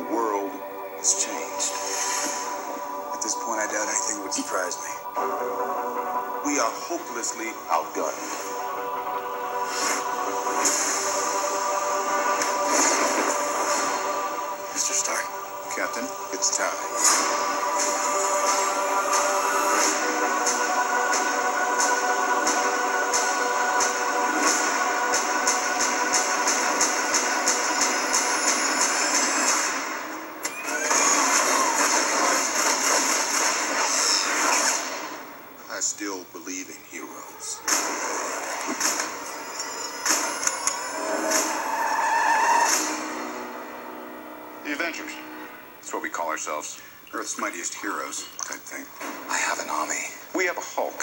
The world has changed. At this point, I doubt anything would surprise me. We are hopelessly outgunned. Mr. Stark. Captain, it's time. I still believe in heroes. The Avengers. That's what we call ourselves. Earth's mightiest heroes type thing. I have an army. We have a Hulk.